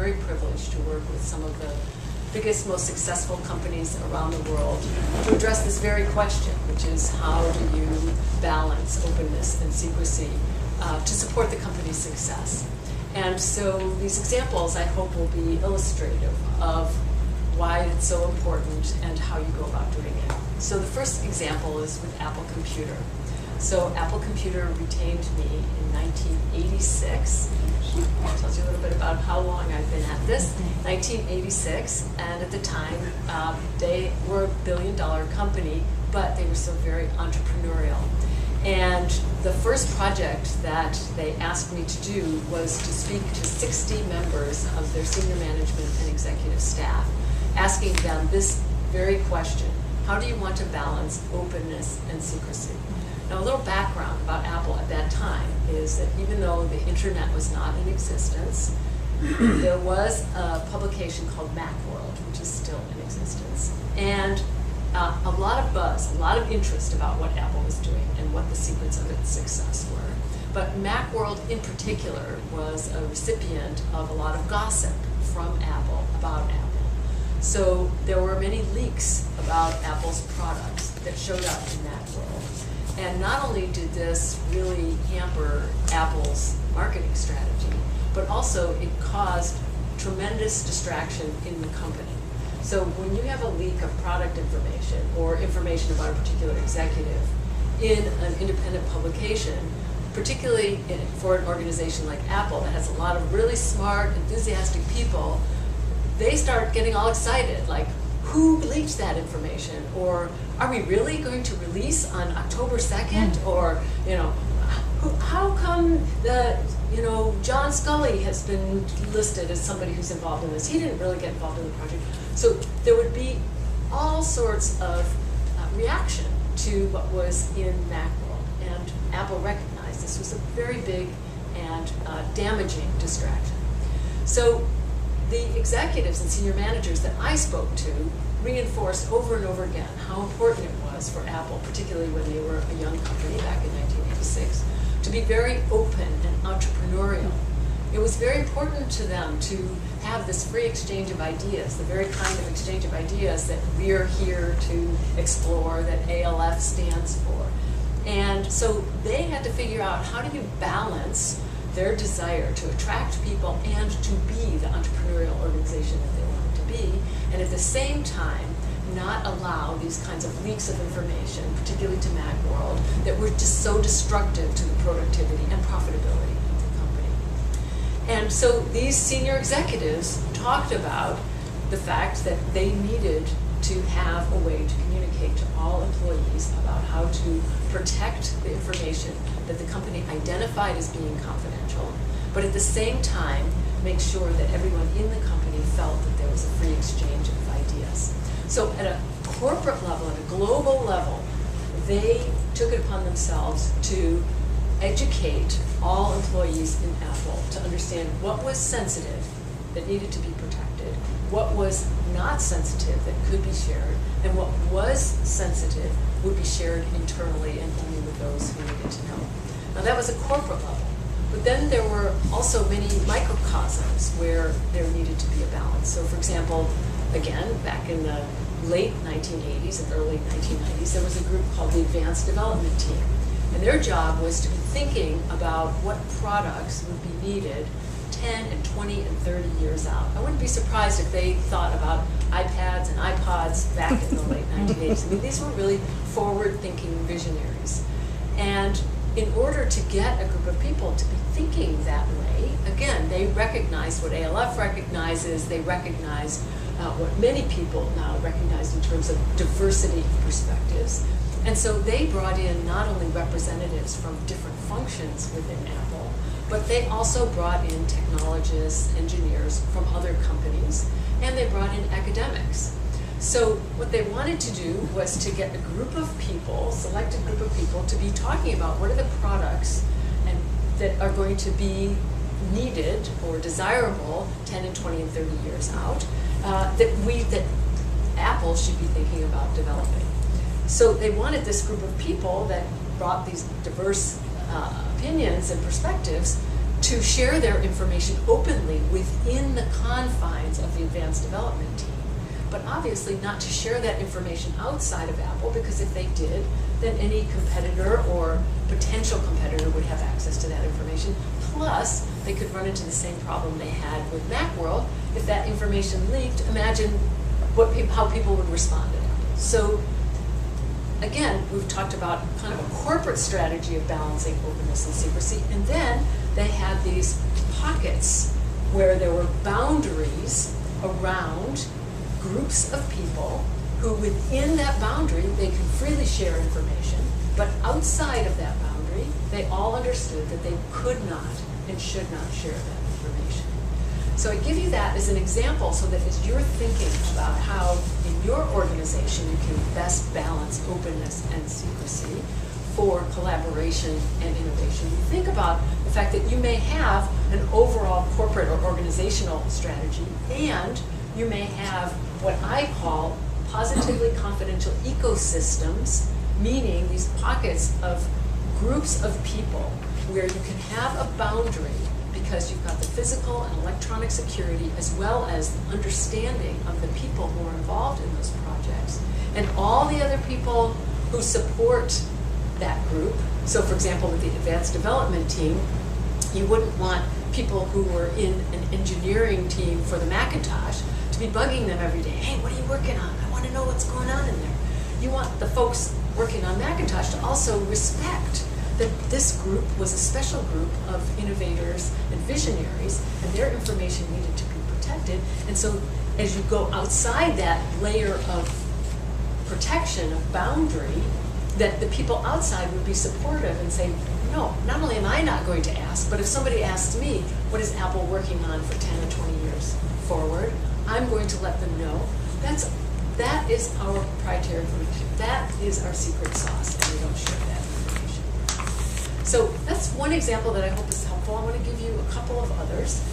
very privileged to work with some of the biggest, most successful companies around the world to address this very question, which is how do you balance openness and secrecy to support the company's success. And so these examples, I hope, will be illustrative of why it's so important and how you go about doing it. So the first example is with Apple Computer. So Apple Computer retained me in 1986. That tells you a little bit about how long I've been at this. 1986, and at the time, they were a billion-dollar company, but they were still very entrepreneurial. And the first project that they asked me to do was to speak to 60 members of their senior management and executive staff, asking them this very question: how do you want to balance openness and secrecy? Now, a little background about Apple at that time is that even though the internet was not in existence, there was a publication called Macworld, which is still in existence, and a lot of buzz, a lot of interest about what Apple was doing and what the secrets of its success were. But Macworld in particular was a recipient of a lot of gossip from Apple about Apple. So there were many leaks about Apple's products that showed up in Macworld. And not only did this really hamper Apple's marketing strategy, but also it caused tremendous distraction in the company. So when you have a leak of product information or information about a particular executive in an independent publication, particularly for an organization like Apple that has a lot of really smart, enthusiastic people, they start getting all excited, like, who leaked that information? Or are we really going to release on October 2nd? Or, how come John Scully has been listed as somebody who's involved in this? He didn't really get involved in the project. So there would be all sorts of reaction to what was in Macworld. And Apple recognized this was a very big and damaging distraction. So the executives and senior managers that I spoke to reinforced over and over again how important it was for Apple, particularly when they were a young company back in 1986, to be very open and entrepreneurial. It was very important to them to have this free exchange of ideas, the very kind of exchange of ideas that we're here to explore, that ALF stands for. And so they had to figure out, how do you balance their desire to attract people and to be the entrepreneurial organization that they wanted to be, and at the same time not allow these kinds of leaks of information, particularly to Macworld, that were just so destructive to the productivity and profitability of the company. And so these senior executives talked about the fact that they needed to have a way to communicate to all employees about how to protect the information that the company identified as being confidential, but at the same time make sure that everyone in the company felt that there was a free exchange of ideas. So at a corporate level, at a global level, they took it upon themselves to educate all employees in Apple to understand what was sensitive that needed to be protected, what was not sensitive that could be shared, and what was sensitive would be shared internally and only with those who needed to know. Now that was a corporate level, but then there were also many microcosms where there needed to be a balance. So for example, again, back in the late 1980s and early 1990s, there was a group called the Advanced Development Team. And their job was to be thinking about what products would be needed 10 and 20 and 30 years out. I wouldn't be surprised if they thought about iPads and iPods back in the late 1980s. I mean, these were really forward-thinking visionaries. And in order to get a group of people to be thinking that way, again, they recognized what ALF recognizes, they recognized what many people now recognize in terms of diversity of perspectives. And so they brought in not only representatives from different functions within Apple, but they also brought in technologists, engineers from other companies, and they brought in academics. So what they wanted to do was to get a group of people, selected group of people, to be talking about what are the products that are going to be needed or desirable 10 and 20 and 30 years out, that Apple should be thinking about developing. So they wanted this group of people that brought these diverse opinions and perspectives to share their information openly within the confines of the advanced development team, but obviously not to share that information outside of Apple, because if they did, then any competitor or potential competitor would have access to that information. Plus, they could run into the same problem they had with Macworld. If that information leaked, imagine how people would respond to that. So again, we've talked about kind of a corporate strategy of balancing openness and secrecy, and then they had these pockets where there were boundaries around groups of people who, within that boundary, they could freely share information, but outside of that boundary, they all understood that they could not and should not share that information. So I give you that as an example so that as you're thinking about how in your organization you can best balance openness and secrecy for collaboration and innovation, you think about the fact that you may have an overall corporate or organizational strategy, and you may have what I call positively confidential ecosystems, meaning these pockets of groups of people where you can have a boundary because you've got the physical and electronic security as well as the understanding of the people who are involved in those projects and all the other people who support that group. So for example, with the advanced development team, you wouldn't want people who were in an engineering team for the Macintosh to be bugging them every day. Hey, what are you working on? I want to know what's going on in there. You want the folks working on Macintosh to also respect that this group was a special group of innovators and visionaries, and their information needed to be protected. And so as you go outside that layer of protection, of boundary, that the people outside would be supportive and say, no, not only am I not going to ask, but if somebody asks me, what is Apple working on for 10 or 20 years forward, I'm going to let them know. That is our proprietary information. That is our secret sauce, and we don't share that information. So that's one example that I hope is helpful. I want to give you a couple of others.